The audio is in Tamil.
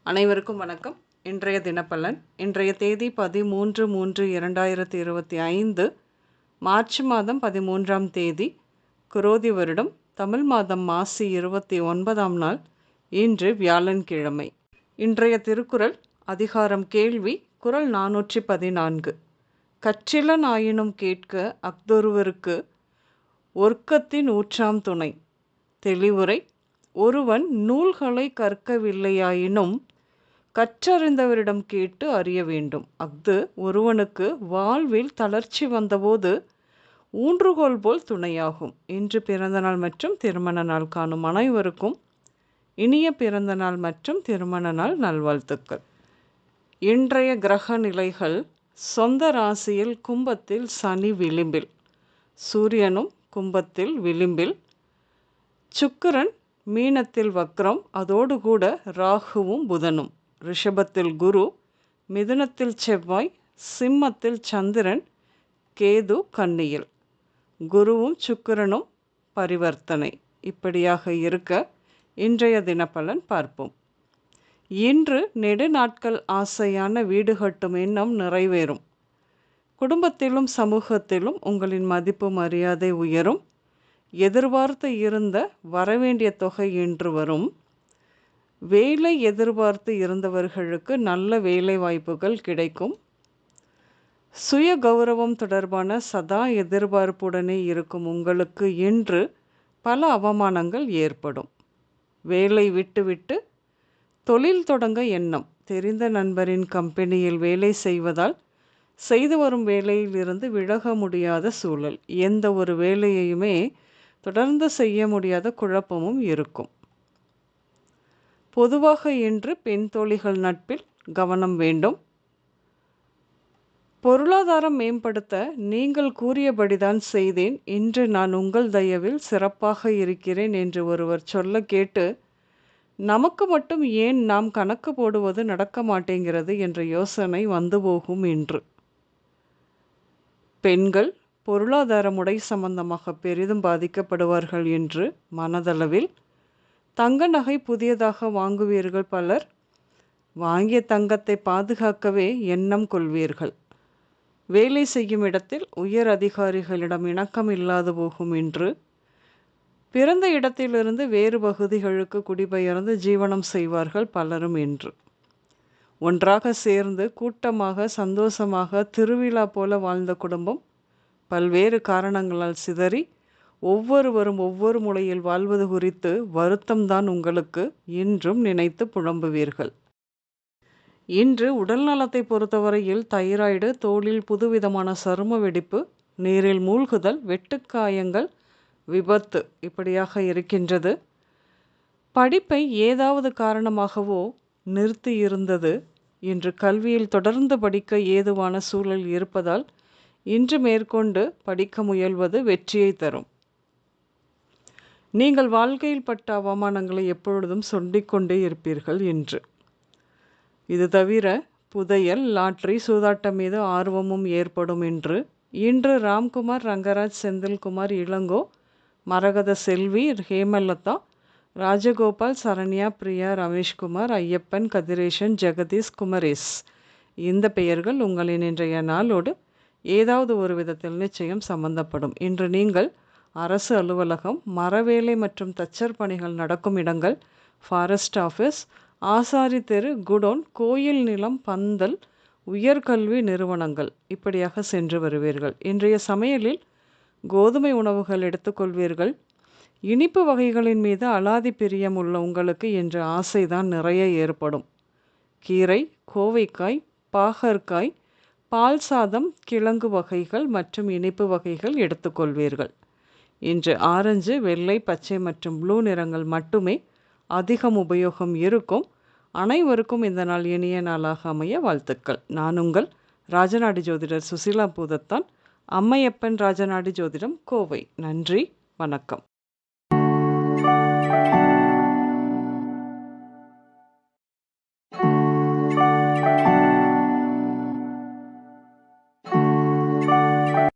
அனைவருக்கும் வணக்கம். இன்றைய தினப்பலன். இன்றைய தேதி 13/3/2025 மார்ச் மாதம் 13ஆம் தேதி, குரோதி வருடம், தமிழ் மாதம் மாசி 29ஆம் நாள். இன்று வியாழன்கிழமை. இன்றைய திருக்குறள் அதிகாரம் கேள்வி, குறள் 414. கற்றிலன் ஆயினும் கேட்க அஃதொருவருக்கு ஒற்கத்தின் ஊற்றாம் துணை. தெளிவுரை. ஒருவன் நூல்களை கற்கவில்லையாயினும் கற்றறிந்தவரிடம் கேட்டு அறிய வேண்டும். அஃது ஒருவனுக்கு வாழ்வில் தளர்ச்சி வந்தபோது ஊன்றுகோல் போல் துணையாகும். இன்று பிறந்தநாள் மற்றும் திருமண நாள் காணும் அனைவருக்கும் இனிய பிறந்தநாள் மற்றும் திருமண நாள் நல்வாழ்த்துக்கள். இன்றைய கிரக நிலைகள்: சொந்த ராசியில் கும்பத்தில் சனி விளிம்பில், சூரியனும் கும்பத்தில் விளிம்பில், சுக்கிரன் மீனத்தில் வக்ரம், அதோடு கூட ராகுவும் புதனும், ரிஷபத்தில் குரு, மிதுனத்தில் செவ்வாய், சிம்மத்தில் சந்திரன், கேது கன்னியில், குருவும் சுக்கிரனும் பரிவர்த்தனை. இப்படியாக இருக்க இன்றைய தினப்பலன் பார்ப்போம். இன்று நெடுநாட்கள் ஆசையான வீடு கட்டும் எண்ணம் நிறைவேறும். குடும்பத்திலும் சமூகத்திலும் உங்களின் மதிப்பு மரியாதை உயரும். எதிர்பார்த்து இருந்த வரவேண்டிய தொகை இன்று வரும். வேலை எதிர்பார்த்து இருந்தவர்களுக்கு நல்ல வேலை வாய்ப்புகள் கிடைக்கும். சுய கௌரவம் தொடர்பான சதா எதிர்பார்ப்புடனே இருக்கும் உங்களுக்கு இன்று பல அவமானங்கள் ஏற்படும். வேலை விட்டுவிட்டு தொழில் தொடங்க எண்ணம். தெரிந்த நண்பரின் கம்பெனியில் வேலை செய்வதால் செய்து வரும் வேலையிலிருந்து விலக முடியாத சூழல். எந்த ஒரு வேலையுமே தொடர்ந்து செய்ய முடியாத குழப்பமும் இருக்கும். பொதுவாக இன்று பெண் தோழிகள் நட்பில் கவனம் வேண்டும். பொருளாதாரம் மேம்படுத்த நீங்கள் கூறியபடிதான் செய்தேன். இன்று நான் உங்கள் தயவில் சிறப்பாக இருக்கிறேன் என்று ஒருவர் சொல்ல கேட்டு, நமக்கு மட்டும் ஏன் நாம் கணக்கு போடுவது நடக்க மாட்டேங்கிறது என்ற யோசனை வந்து போகும். இன்று பெண்கள் பொருளாதார முறை சம்பந்தமாக பெரிதும் பாதிக்கப்படுவார்கள். என்று மனதளவில் தங்க நகை புதியதாக வாங்குவீர்கள். பலர் வாங்கிய தங்கத்தை பாதுகாக்கவே எண்ணம் கொள்வீர்கள். வேலை செய்யும் இடத்தில் உயர் அதிகாரிகளிடம் இணக்கம் இல்லாது போகும். இன்று பிறந்த இடத்திலிருந்து வேறு பகுதிகளுக்கு குடிபெயர்ந்து ஜீவனம் செய்வார்கள் பலரும். இன்று ஒன்றாக சேர்ந்து கூட்டமாக சந்தோஷமாக திருவிழா போல வாழ்ந்த குடும்பம் பல்வேறு காரணங்களால் சிதறி ஒவ்வொருவரும் ஒவ்வொரு முறையில் வாழ்வது குறித்து வருத்தம்தான் உங்களுக்கு. இன்றும் நினைத்து புலம்புவீர்கள். இன்று உடல் நலத்தை பொறுத்தவரையில் தைராய்டு, தோலில் புதுவிதமான சரும வெடிப்பு, நீரில் மூழ்குதல், வெட்டுக்காயங்கள், விபத்து இப்படியாக இருக்கின்றது. படிப்பை ஏதாவது காரணமாகவோ நிறுத்தி இருந்தது இன்று கல்வியில் தொடர்ந்து படிக்க ஏதுவான சூழல் இருப்பதால் இன்று மேற்கொண்டு படிக்க முயல்வது வெற்றியை தரும். நீங்கள் வாழ்க்கையில் பட்ட அவமானங்களை எப்பொழுதும் சொல்லிக்கொண்டே இருப்பீர்கள். இன்று இது தவிர புதையல், லாட்ரி, சூதாட்டம் மீது ஆர்வமும் ஏற்படும். இன்று ராம்குமார், ரங்கராஜ், செந்தில்குமார், இளங்கோ, மரகத செல்வி, ஹேமலதா, ராஜகோபால், சரண்யா, பிரியா, ரமேஷ்குமார், ஐயப்பன், கதிரேசன், ஜெகதீஷ், குமரேஷ் இந்த பெயர்கள் உங்களின் இன்றைய நாளோடு ஏதாவது ஒரு விதத்தில் நிச்சயம் சம்பந்தப்படும். இன்று நீங்கள் அரசு அலுவலகம், மரவேலை மற்றும் தச்சர் பணிகள் நடக்கும் இடங்கள், ஃபாரஸ்ட் ஆஃபீஸ், ஆசாரி தெரு, குடோன், கோயில் நிலம், பந்தல், உயர்கல்வி நிறுவனங்கள் இப்படியாக சென்று வருவீர்கள். இன்றைய சமையலில் கோதுமை உணவுகள் எடுத்துக்கொள்வீர்கள். இனிப்பு வகைகளின் மீது அலாதி பிரியம் உள்ள உங்களுக்கு இன்று ஆசைதான் நிறைய ஏற்படும். கீரை, கோவைக்காய், பாகற்காய், பால் சாதம், கிழங்கு வகைகள் மற்றும் இனிப்பு வகைகள் எடுத்துக்கொள்வீர்கள். இன்று ஆரஞ்சு, வெள்ளை, பச்சை மற்றும் ப்ளூ நிறங்கள் மட்டுமே அதிகம் உபயோகம் இருக்கும். அனைவருக்கும் இந்த நாள் இனிய நாளாக அமைய வாழ்த்துக்கள். நான் உங்கள் ராஜநாடி ஜோதிடர் சுசிலா பூதத்தான், அம்மையப்பன் ராஜநாடி ஜோதிடம், கோவை. நன்றி, வணக்கம்.